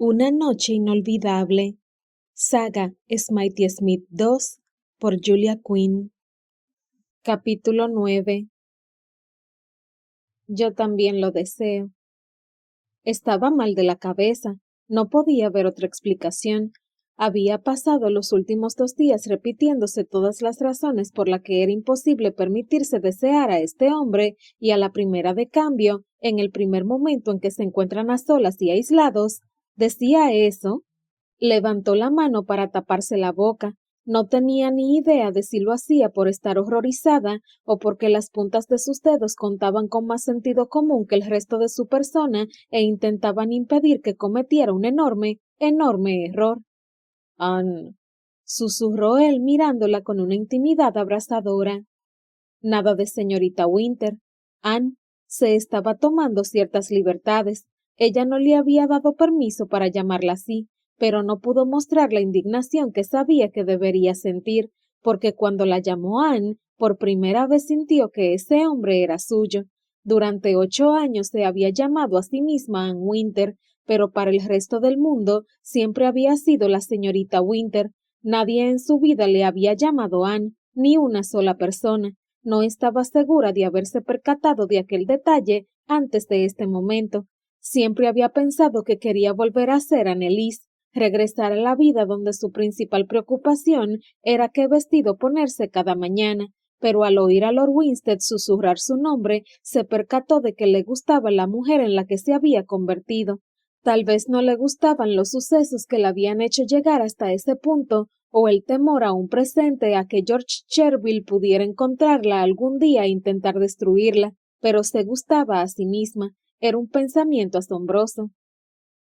Una noche inolvidable. Saga Smitey Smith 2 por Julia Quinn. Capítulo 9. Yo también lo deseo. Estaba mal de la cabeza. No podía haber otra explicación. Había pasado los últimos 2 días repitiéndose todas las razones por las que era imposible permitirse desear a este hombre, y a la primera de cambio, en el primer momento en que se encuentran a solas y aislados, decía eso. Levantó la mano para taparse la boca. No tenía ni idea de si lo hacía por estar horrorizada o porque las puntas de sus dedos contaban con más sentido común que el resto de su persona e intentaban impedir que cometiera un enorme, enorme error. «Ann», susurró él mirándola con una intimidad abrasadora. Nada de señorita Winter. Ann se estaba tomando ciertas libertades. Ella no le había dado permiso para llamarla así, pero no pudo mostrar la indignación que sabía que debería sentir, porque cuando la llamó Ann, por primera vez sintió que ese hombre era suyo. Durante 8 años se había llamado a sí misma Ann Winter, pero para el resto del mundo siempre había sido la señorita Winter. Nadie en su vida le había llamado Ann, ni una sola persona. No estaba segura de haberse percatado de aquel detalle antes de este momento. Siempre había pensado que quería volver a ser Anneliese, regresar a la vida donde su principal preocupación era qué vestido ponerse cada mañana, pero al oír a Lord Winstead susurrar su nombre, se percató de que le gustaba la mujer en la que se había convertido. Tal vez no le gustaban los sucesos que la habían hecho llegar hasta ese punto, o el temor aún presente a que George Cherville pudiera encontrarla algún día e intentar destruirla, pero se gustaba a sí misma. Era un pensamiento asombroso.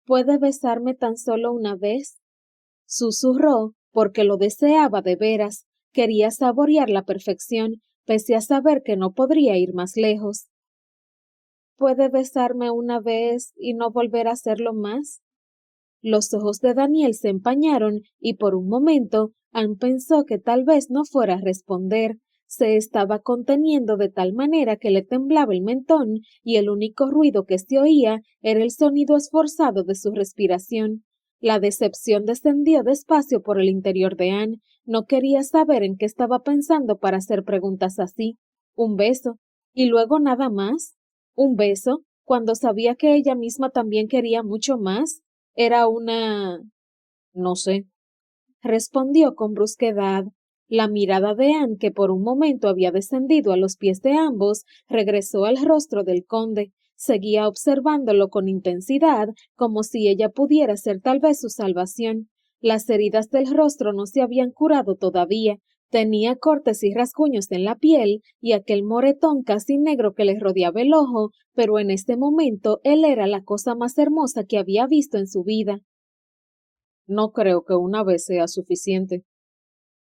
¿Puede besarme tan solo una vez?, susurró, porque lo deseaba de veras. Quería saborear la perfección, pese a saber que no podría ir más lejos. ¿Puede besarme una vez y no volver a hacerlo más? Los ojos de Daniel se empañaron y por un momento Ann pensó que tal vez no fuera a responder. Se estaba conteniendo de tal manera que le temblaba el mentón y el único ruido que se oía era el sonido esforzado de su respiración. La decepción descendió despacio por el interior de Ann. No quería saber en qué estaba pensando para hacer preguntas así. Un beso. ¿Y luego nada más? ¿Un beso? Cuando sabía que ella misma también quería mucho más. Era una... no sé, respondió con brusquedad. La mirada de Ann, que por un momento había descendido a los pies de ambos, regresó al rostro del conde. Seguía observándolo con intensidad, como si ella pudiera ser tal vez su salvación. Las heridas del rostro no se habían curado todavía. Tenía cortes y rasguños en la piel y aquel moretón casi negro que le rodeaba el ojo, pero en este momento él era la cosa más hermosa que había visto en su vida. No creo que una vez sea suficiente.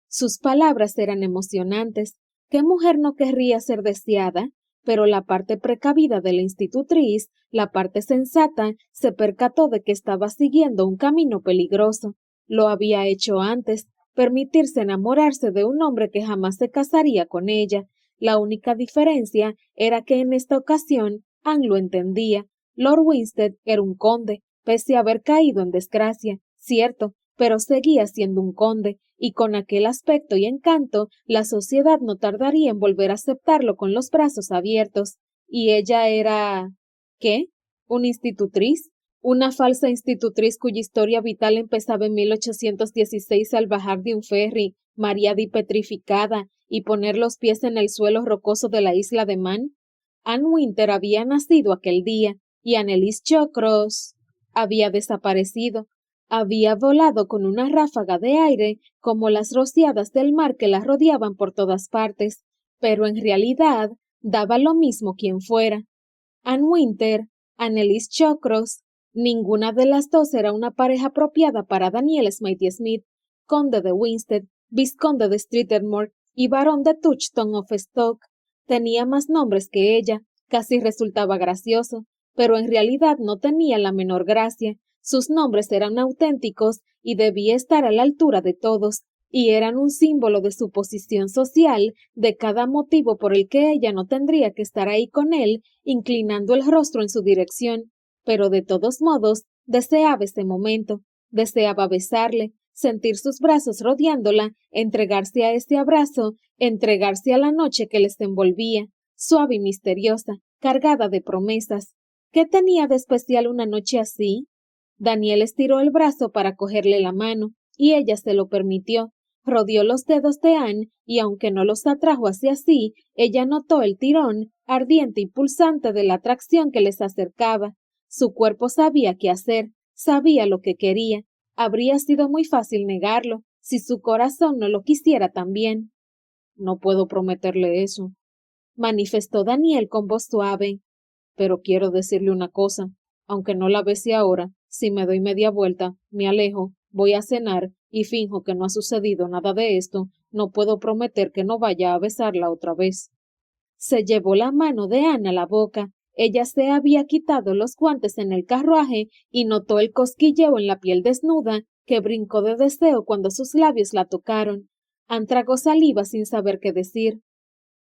Sus palabras eran emocionantes. ¿Qué mujer no querría ser deseada? Pero la parte precavida de la institutriz, la parte sensata, se percató de que estaba siguiendo un camino peligroso. Lo había hecho antes, permitirse enamorarse de un hombre que jamás se casaría con ella. La única diferencia era que en esta ocasión Ann lo entendía. Lord Winstead era un conde, pese a haber caído en desgracia, cierto, pero seguía siendo un conde, y con aquel aspecto y encanto, la sociedad no tardaría en volver a aceptarlo con los brazos abiertos. Y ella era... ¿qué? ¿Una institutriz? Una falsa institutriz cuya historia vital empezaba en 1816 al bajar de un ferry, mareada y petrificada, y poner los pies en el suelo rocoso de la isla de Man. Ann Winter había nacido aquel día, y Anneliese Shawcross había desaparecido. Había volado con una ráfaga de aire como las rociadas del mar que la rodeaban por todas partes, pero en realidad daba lo mismo quien fuera. Ann Winter, Anneliese Shawcross, ninguna de las dos era una pareja apropiada para Daniel Smitey Smith, conde de Winstead, vizconde de Streathmore y barón de Touchstone of Stoke. Tenía más nombres que ella, casi resultaba gracioso, pero en realidad no tenía la menor gracia. Sus nombres eran auténticos y debía estar a la altura de todos, y eran un símbolo de su posición social, de cada motivo por el que ella no tendría que estar ahí con él, inclinando el rostro en su dirección. Pero de todos modos, Deseaba ese momento, deseaba besarle, sentir sus brazos rodeándola, entregarse a ese abrazo, entregarse a la noche que les envolvía, suave y misteriosa, cargada de promesas. ¿Qué tenía de especial una noche así? Daniel estiró el brazo para cogerle la mano, y ella se lo permitió. Rodeó los dedos de Anne, y aunque no los atrajo hacia sí, ella notó el tirón, ardiente y pulsante de la atracción que les acercaba. Su cuerpo sabía qué hacer, sabía lo que quería. Habría sido muy fácil negarlo, si su corazón no lo quisiera también. No puedo prometerle eso, manifestó Daniel con voz suave. Pero quiero decirle una cosa, aunque no la bese ahora, si me doy media vuelta, me alejo, voy a cenar y finjo que no ha sucedido nada de esto, no puedo prometer que no vaya a besarla otra vez. Se llevó la mano de Ana a la boca. Ella se había quitado los guantes en el carruaje y notó el cosquilleo en la piel desnuda, que brincó de deseo cuando sus labios la tocaron. Anne tragó saliva sin saber qué decir.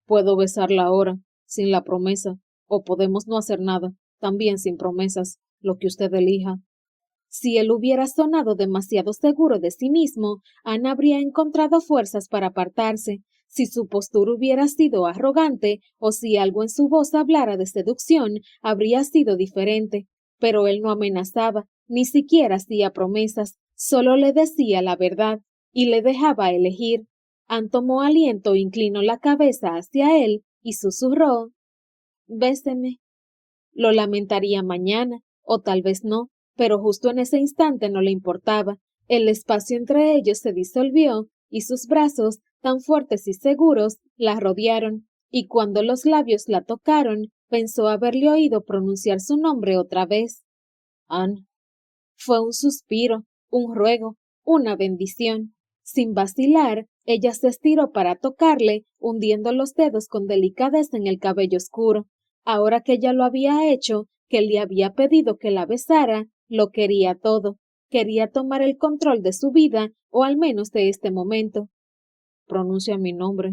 Puedo besarla ahora, sin la promesa, o podemos no hacer nada, también sin promesas, lo que usted elija. Si él hubiera sonado demasiado seguro de sí mismo, Ana habría encontrado fuerzas para apartarse. Si su postura hubiera sido arrogante, o si algo en su voz hablara de seducción, habría sido diferente. Pero él no amenazaba, ni siquiera hacía promesas, solo le decía la verdad, y le dejaba elegir. Anne tomó aliento, inclinó la cabeza hacia él, y susurró: «Béseme». Lo lamentaría mañana, o tal vez no, pero justo en ese instante no le importaba. El espacio entre ellos se disolvió, y sus brazos, tan fuertes y seguros, la rodearon, y cuando los labios la tocaron, pensó haberle oído pronunciar su nombre otra vez. Anne. Fue un suspiro, un ruego, una bendición. Sin vacilar, ella se estiró para tocarle, hundiendo los dedos con delicadeza en el cabello oscuro. Ahora que ya lo había hecho, que le había pedido que la besara, lo quería todo. Quería tomar el control de su vida, o al menos de este momento. Pronuncia mi nombre,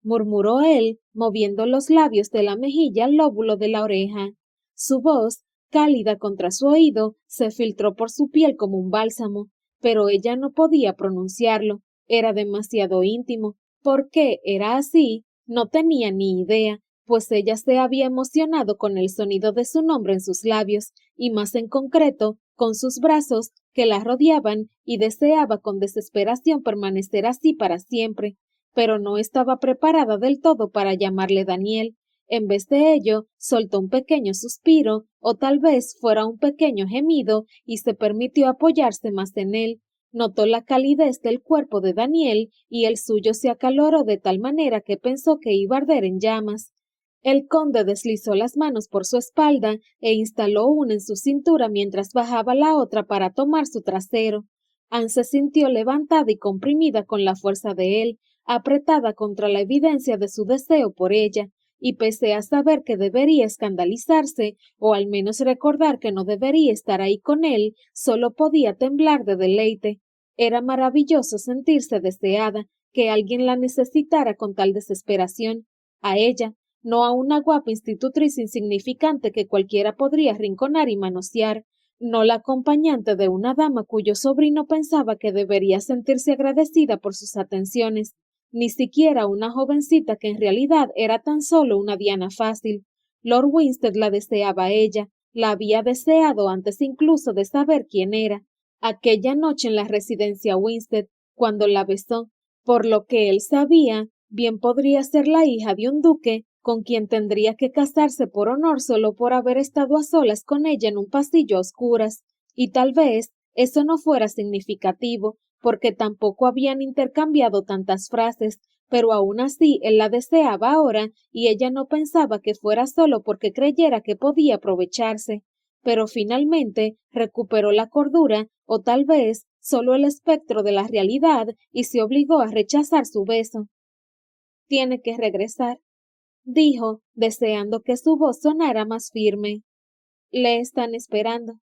murmuró él, moviendo los labios de la mejilla al lóbulo de la oreja. Su voz, cálida contra su oído, se filtró por su piel como un bálsamo, pero ella no podía pronunciarlo. Era demasiado íntimo. ¿Por qué era así? No tenía ni idea, pues ella se había emocionado con el sonido de su nombre en sus labios, y más en concreto, con sus brazos que la rodeaban, y deseaba con desesperación permanecer así para siempre, pero no estaba preparada del todo para llamarle Daniel. En vez de ello, soltó un pequeño suspiro, o tal vez fuera un pequeño gemido, y se permitió apoyarse más en él. Notó la calidez del cuerpo de Daniel, y el suyo se acaloró de tal manera que pensó que iba a arder en llamas. El conde deslizó las manos por su espalda e instaló una en su cintura mientras bajaba la otra para tomar su trasero. Anne se sintió levantada y comprimida con la fuerza de él, apretada contra la evidencia de su deseo por ella, y pese a saber que debería escandalizarse, o al menos recordar que no debería estar ahí con él, solo podía temblar de deleite. Era maravilloso sentirse deseada, que alguien la necesitara con tal desesperación. A ella, no a una guapa institutriz insignificante que cualquiera podría arrinconar y manosear, no la acompañante de una dama cuyo sobrino pensaba que debería sentirse agradecida por sus atenciones, ni siquiera una jovencita que en realidad era tan solo una diana fácil. Lord Winstead la deseaba a ella, la había deseado antes incluso de saber quién era. Aquella noche en la residencia Winstead, cuando la besó, por lo que él sabía, bien podría ser la hija de un duque, con quien tendría que casarse por honor solo por haber estado a solas con ella en un pasillo a oscuras, y tal vez eso no fuera significativo, porque tampoco habían intercambiado tantas frases, pero aún así él la deseaba ahora, y ella no pensaba que fuera solo porque creyera que podía aprovecharse. Pero finalmente recuperó la cordura, o tal vez solo el espectro de la realidad, y se obligó a rechazar su beso. Tiene que regresar, dijo, deseando que su voz sonara más firme. Le están esperando.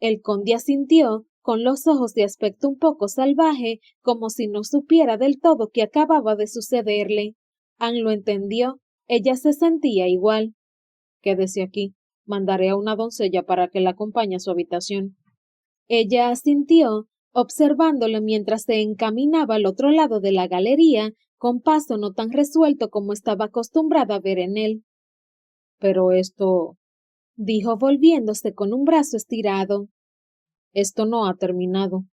El conde asintió, con los ojos de aspecto un poco salvaje, como si no supiera del todo qué acababa de sucederle. Anne lo entendió. Ella se sentía igual. Quédese aquí. Mandaré a una doncella para que la acompañe a su habitación. Ella asintió, observándolo mientras se encaminaba al otro lado de la galería, con paso no tan resuelto como estaba acostumbrada a ver en él. Pero esto, dijo volviéndose con un brazo estirado, esto no ha terminado.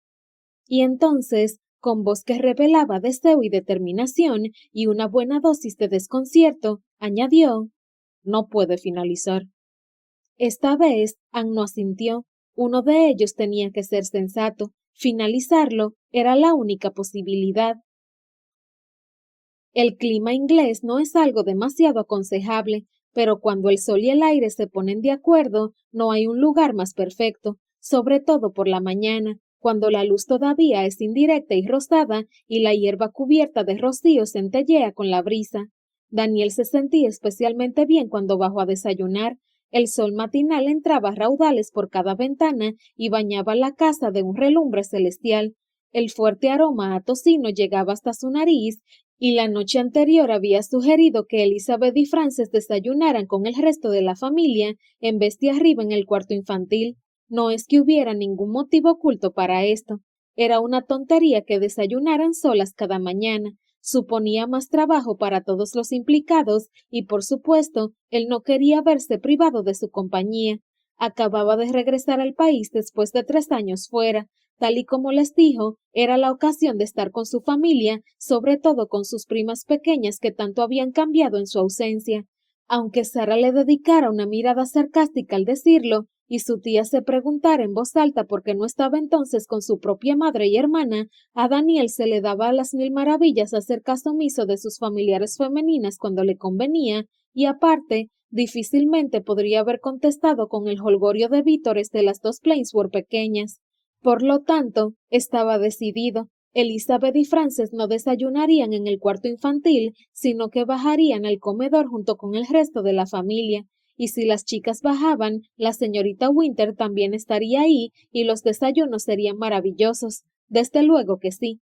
Y entonces, con voz que revelaba deseo y determinación y una buena dosis de desconcierto, añadió, no puede finalizar. Esta vez, Anne no asintió. Uno de ellos tenía que ser sensato. Finalizarlo era la única posibilidad. El clima inglés no es algo demasiado aconsejable, pero cuando el sol y el aire se ponen de acuerdo, no hay un lugar más perfecto, sobre todo por la mañana, cuando la luz todavía es indirecta y rosada y la hierba cubierta de rocío centellea con la brisa. Daniel se sentía especialmente bien cuando bajó a desayunar. El sol matinal entraba a raudales por cada ventana y bañaba la casa de un relumbre celestial. El fuerte aroma a tocino llegaba hasta su nariz y la noche anterior había sugerido que Elizabeth y Frances desayunaran con el resto de la familia en vez de arriba en el cuarto infantil. No es que hubiera ningún motivo oculto para esto. Era una tontería que desayunaran solas cada mañana. Suponía más trabajo para todos los implicados y, por supuesto, él no quería verse privado de su compañía. Acababa de regresar al país después de 3 años fuera. Tal y como les dijo, era la ocasión de estar con su familia, sobre todo con sus primas pequeñas que tanto habían cambiado en su ausencia. Aunque Sara le dedicara una mirada sarcástica al decirlo, y su tía se preguntara en voz alta por qué no estaba entonces con su propia madre y hermana, a Daniel se le daba a las mil maravillas hacer caso omiso de sus familiares femeninas cuando le convenía, y aparte, difícilmente podría haber contestado con el jolgorio de vítores de las dos Plainsboro pequeñas. Por lo tanto, estaba decidido. Elizabeth y Frances no desayunarían en el cuarto infantil, sino que bajarían al comedor junto con el resto de la familia. Y si las chicas bajaban, la señorita Winter también estaría ahí y los desayunos serían maravillosos. Desde luego que sí.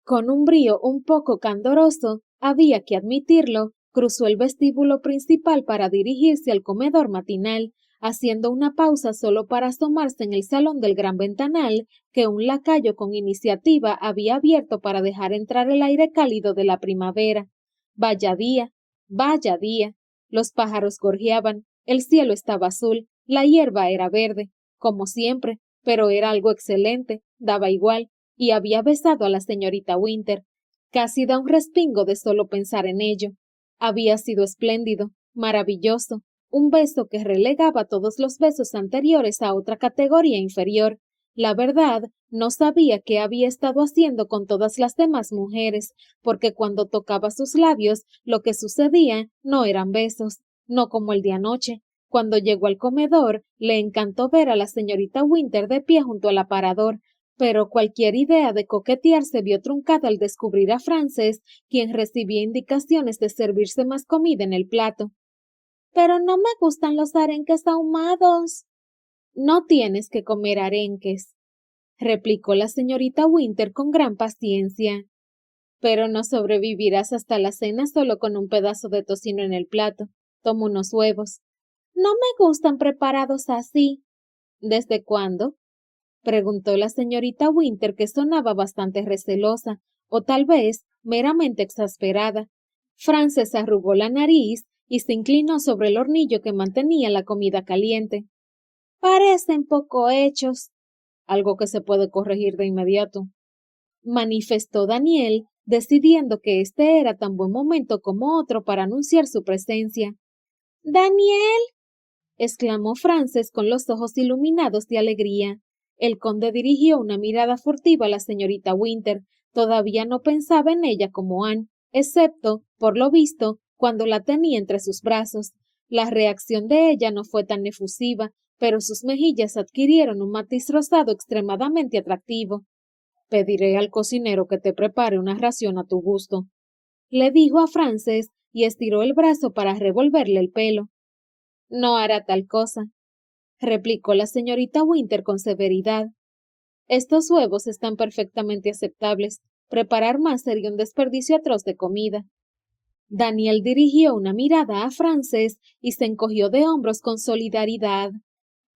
Con un brío un poco candoroso, había que admitirlo, cruzó el vestíbulo principal para dirigirse al comedor matinal, haciendo una pausa solo para asomarse en el salón del gran ventanal que un lacayo con iniciativa había abierto para dejar entrar el aire cálido de la primavera. Vaya día, vaya día. Los pájaros gorjeaban, el cielo estaba azul, la hierba era verde, como siempre, pero era algo excelente, daba igual, y había besado a la señorita Winter. Casi da un respingo de solo pensar en ello. Había sido espléndido, maravilloso, un beso que relegaba todos los besos anteriores a otra categoría inferior. La verdad, no sabía qué había estado haciendo con todas las demás mujeres, porque cuando tocaba sus labios, lo que sucedía no eran besos, no como el de anoche. Cuando llegó al comedor, le encantó ver a la señorita Winter de pie junto al aparador, pero cualquier idea de coquetear se vio truncada al descubrir a Frances, quien recibía indicaciones de servirse más comida en el plato. Pero no me gustan los arenques ahumados. No tienes que comer arenques, replicó la señorita Winter con gran paciencia. Pero no sobrevivirás hasta la cena solo con un pedazo de tocino en el plato. Toma unos huevos. No me gustan preparados así. ¿Desde cuándo? Preguntó la señorita Winter, que sonaba bastante recelosa, o tal vez meramente exasperada. Frances arrugó la nariz y se inclinó sobre el hornillo que mantenía la comida caliente. Parecen poco hechos. Algo que se puede corregir de inmediato, manifestó Daniel, decidiendo que este era tan buen momento como otro para anunciar su presencia. ¡Daniel! Exclamó Frances con los ojos iluminados de alegría. El conde dirigió una mirada furtiva a la señorita Winter. Todavía no pensaba en ella como Anne, excepto, por lo visto, cuando la tenía entre sus brazos. La reacción de ella no fue tan efusiva, pero sus mejillas adquirieron un matiz rosado extremadamente atractivo. Pediré al cocinero que te prepare una ración a tu gusto, le dijo a Frances y estiró el brazo para revolverle el pelo. No hará tal cosa, replicó la señorita Winter con severidad. Estos huevos están perfectamente aceptables. Preparar más sería un desperdicio atroz de comida. Daniel dirigió una mirada a Frances y se encogió de hombros con solidaridad.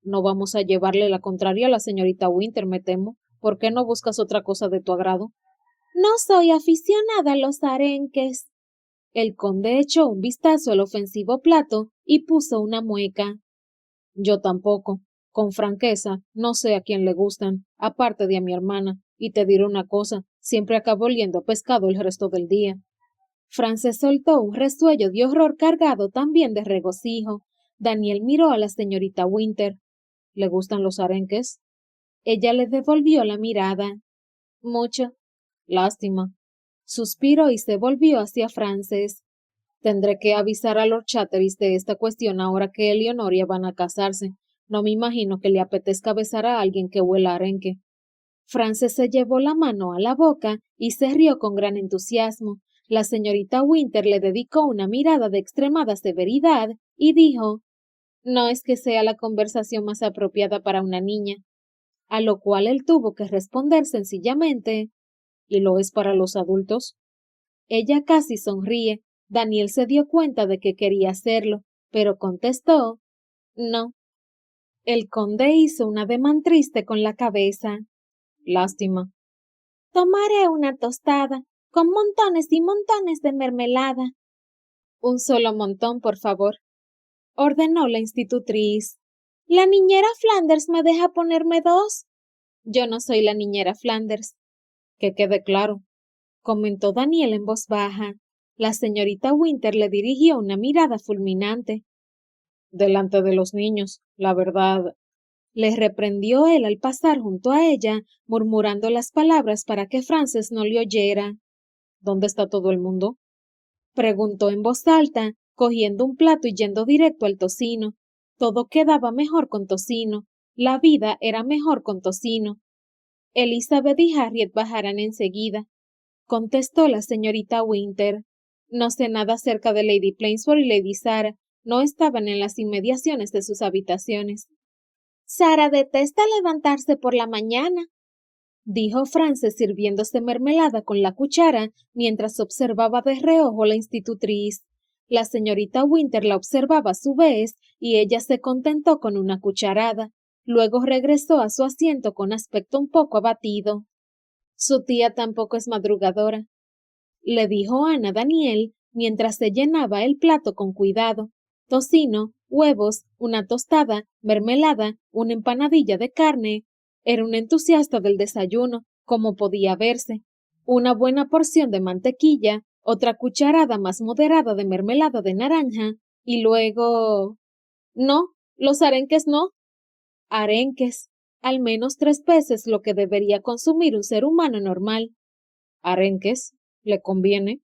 No vamos a llevarle la contraria a la señorita Winter, me temo. ¿Por qué no buscas otra cosa de tu agrado? No soy aficionada a los arenques. El conde echó un vistazo al ofensivo plato y puso una mueca. Yo tampoco. Con franqueza, no sé a quién le gustan, aparte de a mi hermana, y te diré una cosa, siempre acabo oliendo a pescado el resto del día. Frances soltó un resuello de horror cargado también de regocijo. Daniel miró a la señorita Winter. ¿Le gustan los arenques? Ella le devolvió la mirada. Mucho. Lástima. Suspiró y se volvió hacia Frances. Tendré que avisar a Lord Chatteris de esta cuestión ahora que él y Honoria van a casarse. No me imagino que le apetezca besar a alguien que huela a arenque. Frances se llevó la mano a la boca y se rió con gran entusiasmo. La señorita Winter le dedicó una mirada de extremada severidad y dijo: No es que sea la conversación más apropiada para una niña. A lo cual él tuvo que responder sencillamente: ¿Y lo es para los adultos? Ella casi sonríe. Daniel se dio cuenta de que quería hacerlo, pero contestó: No. El conde hizo un ademán triste con la cabeza. Lástima. Tomaré una tostada, con montones y montones de mermelada. Un solo montón, por favor, ordenó la institutriz. La niñera Flanders me deja ponerme 2. Yo no soy la niñera Flanders. Que quede claro, comentó Daniel en voz baja. La señorita Winter le dirigió una mirada fulminante. Delante de los niños, la verdad, le reprendió él al pasar junto a ella, murmurando las palabras para que Frances no le oyera. ¿Dónde está todo el mundo? Preguntó en voz alta, cogiendo un plato y yendo directo al tocino. Todo quedaba mejor con tocino. La vida era mejor con tocino. Elizabeth y Harriet bajarán enseguida, contestó la señorita Winter. No sé nada acerca de Lady Plainsford y Lady Sarah. No estaban en las inmediaciones de sus habitaciones. Sara detesta levantarse por la mañana, dijo Frances sirviéndose mermelada con la cuchara mientras observaba de reojo la institutriz. La señorita Winter la observaba a su vez y ella se contentó con una cucharada. Luego regresó a su asiento con aspecto un poco abatido. Su tía tampoco es madrugadora, le dijo Ana a Daniel mientras se llenaba el plato con cuidado. Tocino, huevos, una tostada, mermelada, una empanadilla de carne. Era un entusiasta del desayuno, como podía verse. Una buena porción de mantequilla, otra cucharada más moderada de mermelada de naranja, y luego... No, los arenques no. Arenques, al menos 3 veces lo que debería consumir un ser humano normal. Arenques, ¿le conviene?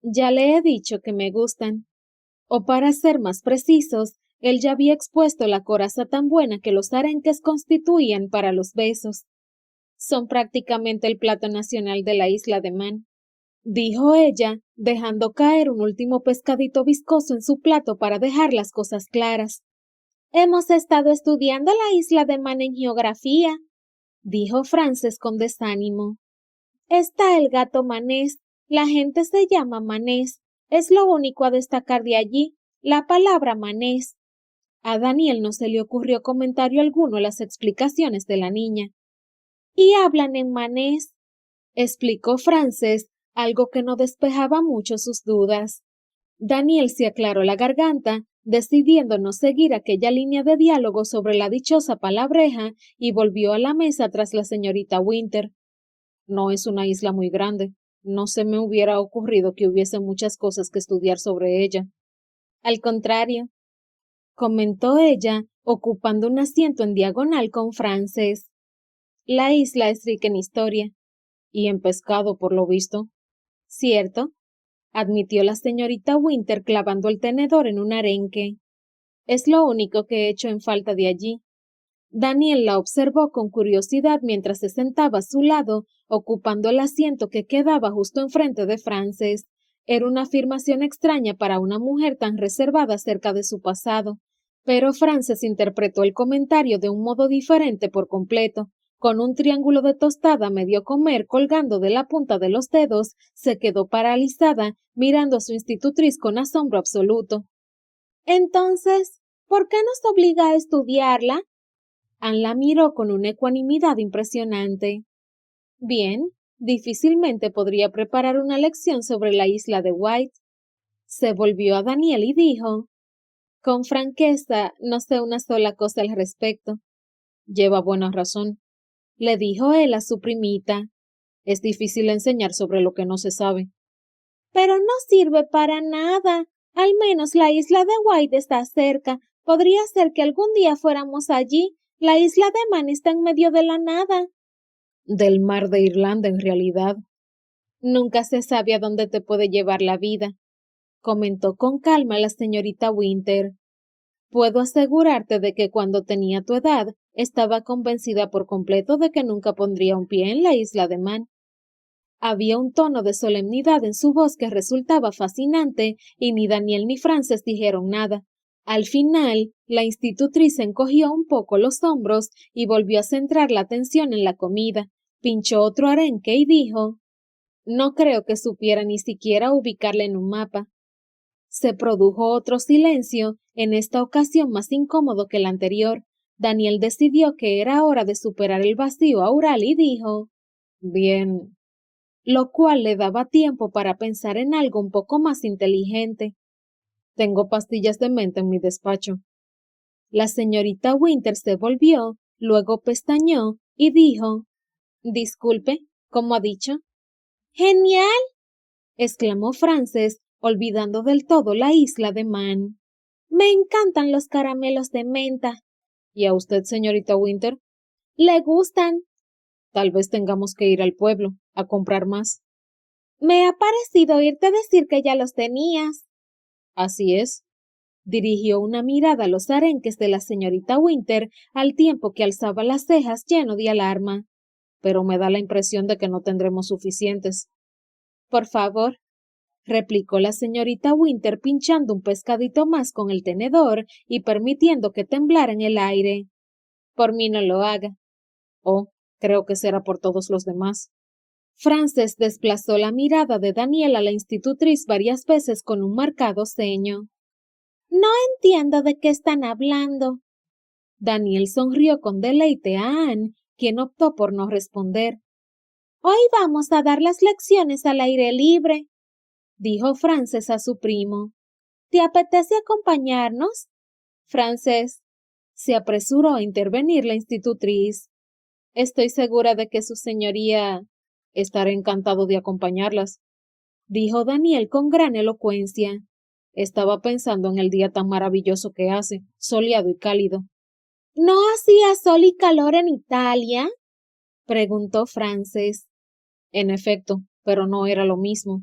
Ya le he dicho que me gustan. O para ser más precisos, él ya había expuesto la coraza tan buena que los arenques constituían para los besos. Son prácticamente el plato nacional de la isla de Man, dijo ella, dejando caer un último pescadito viscoso en su plato para dejar las cosas claras. Hemos estado estudiando la isla de Man en geografía, dijo Frances con desánimo. Está el gato manés. La gente se llama manés. Es lo único a destacar de allí, la palabra manés. A Daniel no se le ocurrió comentario alguno a las explicaciones de la niña. Y hablan en manés, explicó Frances, algo que no despejaba mucho sus dudas. Daniel se aclaró la garganta, decidiendo no seguir aquella línea de diálogo sobre la dichosa palabreja, y volvió a la mesa tras la señorita Winter. No es una isla muy grande. No se me hubiera ocurrido que hubiese muchas cosas que estudiar sobre ella. Al contrario, comentó ella, ocupando un asiento en diagonal con Frances. La isla es rica en historia. Y en pescado, por lo visto. Cierto, admitió la señorita Winter clavando el tenedor en un arenque. Es lo único que he hecho en falta de allí. Daniel la observó con curiosidad mientras se sentaba a su lado, ocupando el asiento que quedaba justo enfrente de Frances. Era una afirmación extraña para una mujer tan reservada acerca de su pasado, pero Frances interpretó el comentario de un modo diferente por completo. Con un triángulo de tostada medio comer colgando de la punta de los dedos, se quedó paralizada, mirando a su institutriz con asombro absoluto. Entonces, ¿por qué nos obliga a estudiarla? Anne la miró con una ecuanimidad impresionante. Bien, difícilmente podría preparar una lección sobre la isla de White. Se volvió a Daniel y dijo: con franqueza, no sé una sola cosa al respecto. Lleva buena razón, le dijo él a su primita. Es difícil enseñar sobre lo que no se sabe. Pero no sirve para nada. Al menos la isla de White está cerca. Podría ser que algún día fuéramos allí. La isla de Man está en medio de la nada. Del mar de Irlanda, en realidad. Nunca se sabe a dónde te puede llevar la vida, comentó con calma la señorita Winter. Puedo asegurarte de que cuando tenía tu edad, estaba convencida por completo de que nunca pondría un pie en la isla de Man. Había un tono de solemnidad en su voz que resultaba fascinante, y ni Daniel ni Frances dijeron nada. Al final, la institutriz encogió un poco los hombros y volvió a centrar la atención en la comida. Pinchó otro arenque y dijo: no creo que supiera ni siquiera ubicarla en un mapa. Se produjo otro silencio, en esta ocasión más incómodo que el anterior. Daniel decidió que era hora de superar el vacío aural y dijo: bien, lo cual le daba tiempo para pensar en algo un poco más inteligente. Tengo pastillas de menta en mi despacho. La señorita Winter se volvió, luego pestañeó y dijo: disculpe, ¿cómo ha dicho? ¡Genial! Exclamó Frances, olvidando del todo la isla de Man. Me encantan los caramelos de menta. ¿Y a usted, señorita Winter? ¿Le gustan? Tal vez tengamos que ir al pueblo a comprar más. Me ha parecido oírte decir que ya los tenías. Así es. Dirigió una mirada a los arenques de la señorita Winter al tiempo que alzaba las cejas lleno de alarma. Pero me da la impresión de que no tendremos suficientes. Por favor, replicó la señorita Winter pinchando un pescadito más con el tenedor y permitiendo que temblara en el aire. Por mí no lo haga. Oh, creo que será por todos los demás. Frances desplazó la mirada de Daniel a la institutriz varias veces con un marcado ceño. No entiendo de qué están hablando. Daniel sonrió con deleite a Anne, quien optó por no responder. Hoy vamos a dar las lecciones al aire libre, dijo Frances a su primo. ¿Te apetece acompañarnos? Frances, se apresuró a intervenir la institutriz. Estoy segura de que su señoría estará encantado de acompañarlas, dijo Daniel con gran elocuencia. Estaba pensando en el día tan maravilloso que hace, soleado y cálido. ¿No hacía sol y calor en Italia? Preguntó Frances. En efecto, pero no era lo mismo.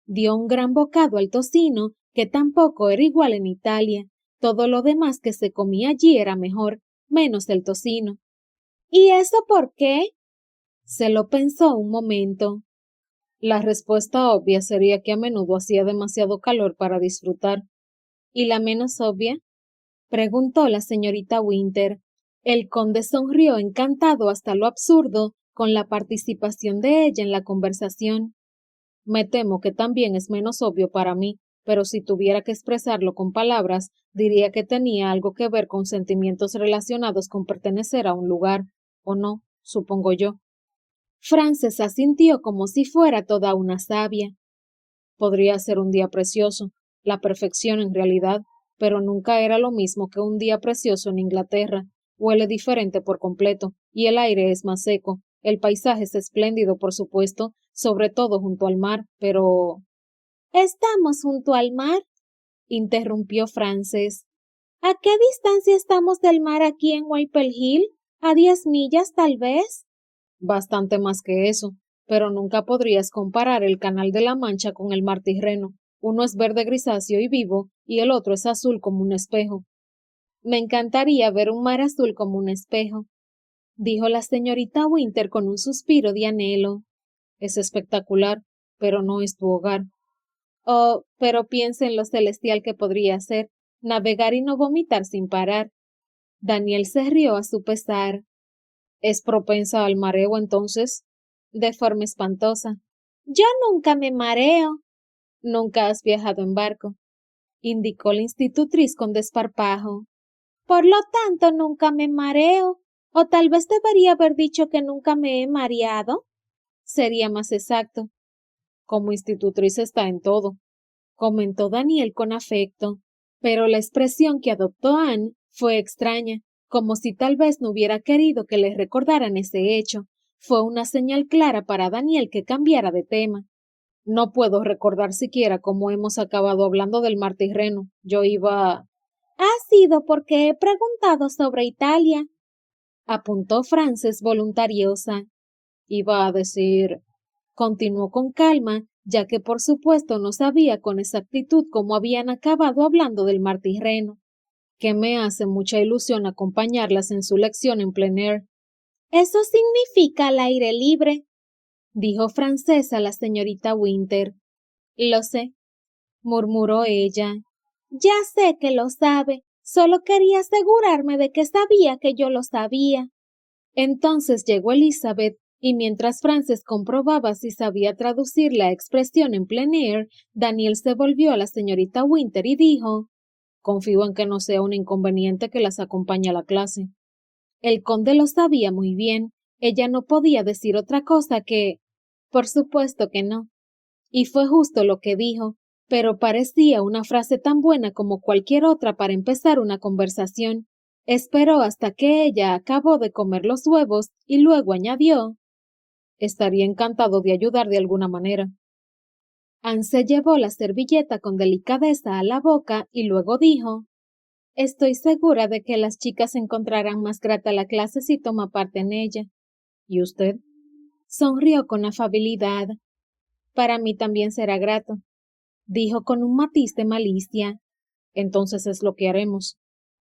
Dio un gran bocado al tocino, que tampoco era igual en Italia. Todo lo demás que se comía allí era mejor, menos el tocino. ¿Y eso por qué? Se lo pensó un momento. La respuesta obvia sería que a menudo hacía demasiado calor para disfrutar. ¿Y la menos obvia? Preguntó la señorita Winter. El conde sonrió encantado hasta lo absurdo con la participación de ella en la conversación. Me temo que también es menos obvio para mí, pero si tuviera que expresarlo con palabras, diría que tenía algo que ver con sentimientos relacionados con pertenecer a un lugar, o no, supongo yo. Frances asintió como si fuera toda una sabia. Podría ser un día precioso, la perfección en realidad, pero nunca era lo mismo que un día precioso en Inglaterra. Huele diferente por completo, y el aire es más seco. El paisaje es espléndido, por supuesto, sobre todo junto al mar, pero... ¿Estamos junto al mar? Interrumpió Frances. ¿A qué distancia estamos del mar aquí en Whipple Hill? ¿A 10 millas, tal vez? Bastante más que eso, pero nunca podrías comparar el Canal de la Mancha con el mar Tirreno. Uno es verde grisáceo y vivo, y el otro es azul como un espejo. Me encantaría ver un mar azul como un espejo, dijo la señorita Winter con un suspiro de anhelo. Es espectacular, pero no es tu hogar. Oh, pero piensa en lo celestial que podría ser, navegar y no vomitar sin parar. Daniel se rió a su pesar. ¿Es propensa al mareo entonces? De forma espantosa. Yo nunca me mareo. Nunca has viajado en barco, indicó la institutriz con desparpajo. Por lo tanto, nunca me mareo. O tal vez debería haber dicho que nunca me he mareado. Sería más exacto. Como institutriz está en todo, comentó Daniel con afecto, pero la expresión que adoptó Anne fue extraña, como si tal vez no hubiera querido que le recordaran ese hecho. Fue una señal clara para Daniel que cambiara de tema. No puedo recordar siquiera cómo hemos acabado hablando del mar Tirreno. Yo iba... Ha sido porque he preguntado sobre Italia, apuntó Frances voluntariosa. Iba a decir... Continuó con calma, ya que por supuesto no sabía con exactitud cómo habían acabado hablando del mar Tirreno, que me hace mucha ilusión acompañarlas en su lección en plein air. Eso significa al aire libre, dijo Frances a la señorita Winter. Lo sé, murmuró ella. Ya sé que lo sabe, solo quería asegurarme de que sabía que yo lo sabía. Entonces llegó Elizabeth, y mientras Frances comprobaba si sabía traducir la expresión en plein air, Daniel se volvió a la señorita Winter y dijo: confío en que no sea un inconveniente que las acompañe a la clase. El conde lo sabía muy bien. Ella no podía decir otra cosa que... por supuesto que no. Y fue justo lo que dijo, pero parecía una frase tan buena como cualquier otra para empezar una conversación. Esperó hasta que ella acabó de comer los huevos y luego añadió: estaría encantado de ayudar de alguna manera. Anne se llevó la servilleta con delicadeza a la boca y luego dijo: estoy segura de que las chicas encontrarán más grata la clase si toma parte en ella. ¿Y usted? Sonrió con afabilidad. Para mí también será grato, dijo con un matiz de malicia. Entonces es lo que haremos,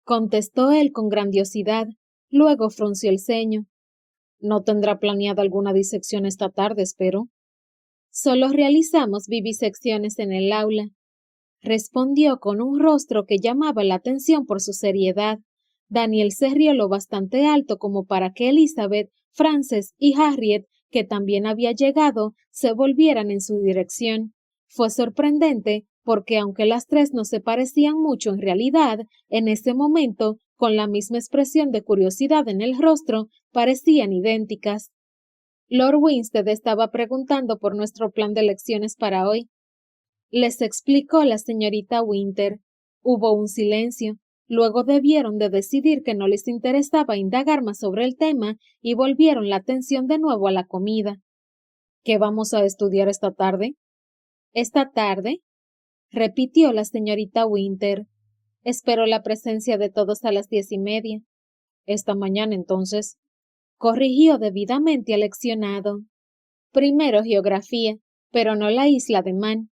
contestó él con grandiosidad. Luego frunció el ceño. No tendrá planeada alguna disección esta tarde, espero. Solo realizamos vivisecciones en el aula, respondió con un rostro que llamaba la atención por su seriedad. Daniel se rió lo bastante alto como para que Elizabeth, Frances y Harriet, que también había llegado, se volvieran en su dirección. Fue sorprendente porque aunque las tres no se parecían mucho en realidad, en ese momento, con la misma expresión de curiosidad en el rostro, parecían idénticas. Lord Winstead estaba preguntando por nuestro plan de lecciones para hoy, les explicó la señorita Winter. Hubo un silencio. Luego debieron de decidir que no les interesaba indagar más sobre el tema y volvieron la atención de nuevo a la comida. ¿Qué vamos a estudiar esta tarde? ¿Esta tarde? Repitió la señorita Winter. Espero la presencia de todos a las 10:30. Esta mañana, entonces. Corrigió debidamente aleccionado. Primero geografía, pero no la isla de Man.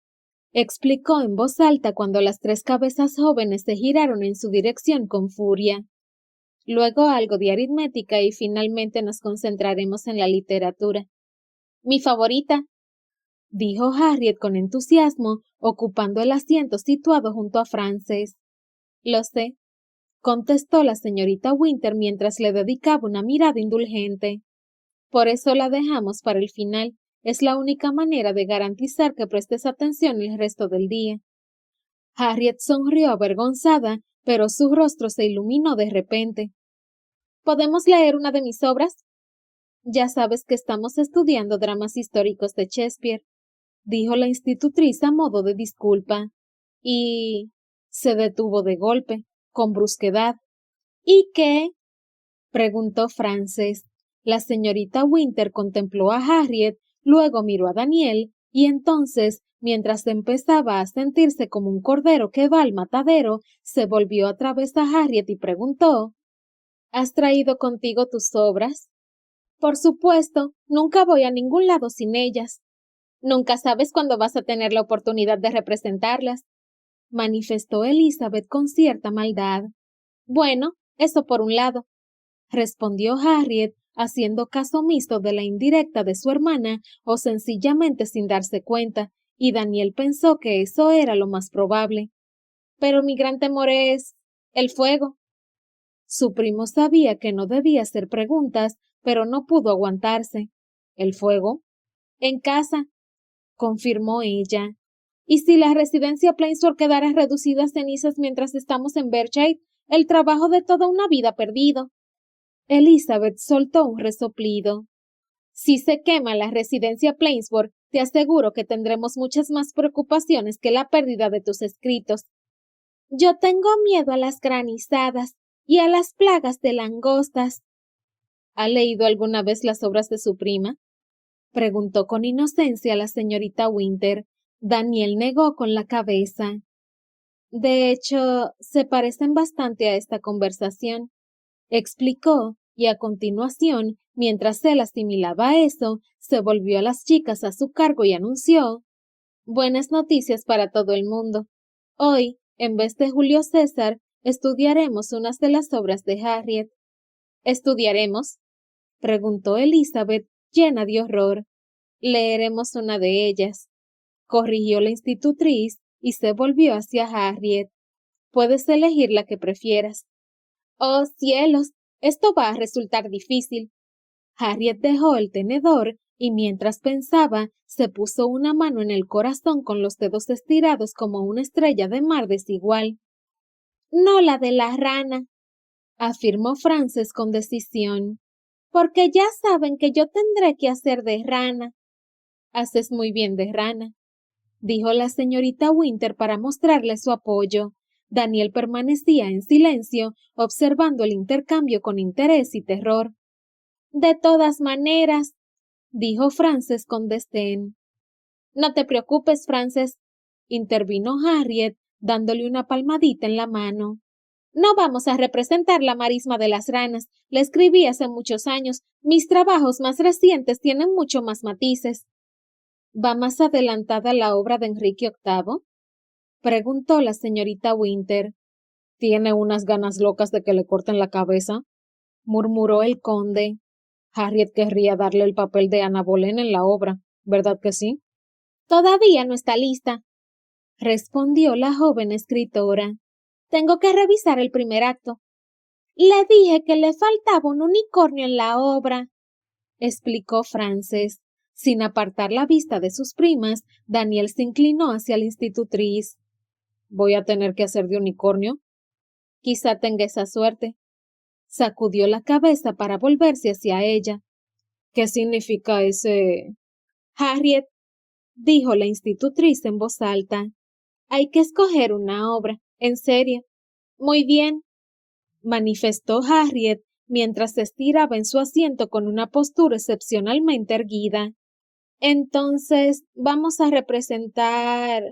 Explicó en voz alta cuando las tres cabezas jóvenes se giraron en su dirección con furia. Luego algo de aritmética y finalmente nos concentraremos en la literatura. Mi favorita, dijo Harriet con entusiasmo, ocupando el asiento situado junto a Frances. Lo sé, contestó la señorita Winter mientras le dedicaba una mirada indulgente. Por eso la dejamos para el final. Es la única manera de garantizar que prestes atención el resto del día. Harriet sonrió avergonzada, pero su rostro se iluminó de repente. ¿Podemos leer una de mis obras? Ya sabes que estamos estudiando dramas históricos de Shakespeare, dijo la institutriz a modo de disculpa. Y... se detuvo de golpe, con brusquedad. ¿Y qué? Preguntó Frances. La señorita Winter contempló a Harriet, luego miró a Daniel, y entonces, mientras empezaba a sentirse como un cordero que va al matadero, se volvió otra vez a Harriet y preguntó: ¿has traído contigo tus obras? Por supuesto, nunca voy a ningún lado sin ellas. Nunca sabes cuándo vas a tener la oportunidad de representarlas, manifestó Elizabeth con cierta maldad. Bueno, eso por un lado, respondió Harriet, haciendo caso omiso de la indirecta de su hermana o sencillamente sin darse cuenta, y Daniel pensó que eso era lo más probable. Pero mi gran temor es... el fuego. Su primo sabía que no debía hacer preguntas, pero no pudo aguantarse. ¿El fuego? En casa, confirmó ella. ¿Y si la residencia Plainsboro quedara reducida a cenizas mientras estamos en Berkshire? El trabajo de toda una vida perdido. Elizabeth soltó un resoplido. Si se quema la residencia Plainsboro, te aseguro que tendremos muchas más preocupaciones que la pérdida de tus escritos. Yo tengo miedo a las granizadas y a las plagas de langostas. ¿Ha leído alguna vez las obras de su prima? Preguntó con inocencia la señorita Winter. Daniel negó con la cabeza. De hecho, se parecen bastante a esta conversación, explicó, y a continuación, mientras él asimilaba eso, se volvió a las chicas a su cargo y anunció: Buenas noticias para todo el mundo. Hoy, en vez de Julio César, estudiaremos unas de las obras de Harriet. ¿Estudiaremos?, preguntó Elizabeth, llena de horror. Leeremos una de ellas, corrigió la institutriz y se volvió hacia Harriet. Puedes elegir la que prefieras. ¡Oh, cielos! Esto va a resultar difícil. Harriet dejó el tenedor y mientras pensaba, se puso una mano en el corazón con los dedos estirados como una estrella de mar desigual. No la de la rana, afirmó Frances con decisión. Porque ya saben que yo tendré que hacer de rana. Haces muy bien de rana, dijo la señorita Winter para mostrarle su apoyo. Daniel permanecía en silencio, observando el intercambio con interés y terror. De todas maneras, dijo Frances con desdén. No te preocupes, Frances, intervino Harriet, dándole una palmadita en la mano. No vamos a representar la marisma de las ranas. La escribí hace muchos años. Mis trabajos más recientes tienen mucho más matices. ¿Va más adelantada la obra de Enrique VIII? Preguntó la señorita Winter. ¿Tiene unas ganas locas de que le corten la cabeza?, murmuró el conde. Harriet querría darle el papel de Ana Bolena en la obra, ¿verdad que sí? Todavía no está lista, respondió la joven escritora. Tengo que revisar el primer acto. Le dije que le faltaba un unicornio en la obra, explicó Frances. Sin apartar la vista de sus primas, Daniel se inclinó hacia la institutriz. ¿Voy a tener que hacer de unicornio? Quizá tenga esa suerte. Sacudió la cabeza para volverse hacia ella. ¿Qué significa ese? Harriet, dijo la institutriz en voz alta. Hay que escoger una obra, en serio. Muy bien, manifestó Harriet mientras se estiraba en su asiento con una postura excepcionalmente erguida. Entonces, vamos a representar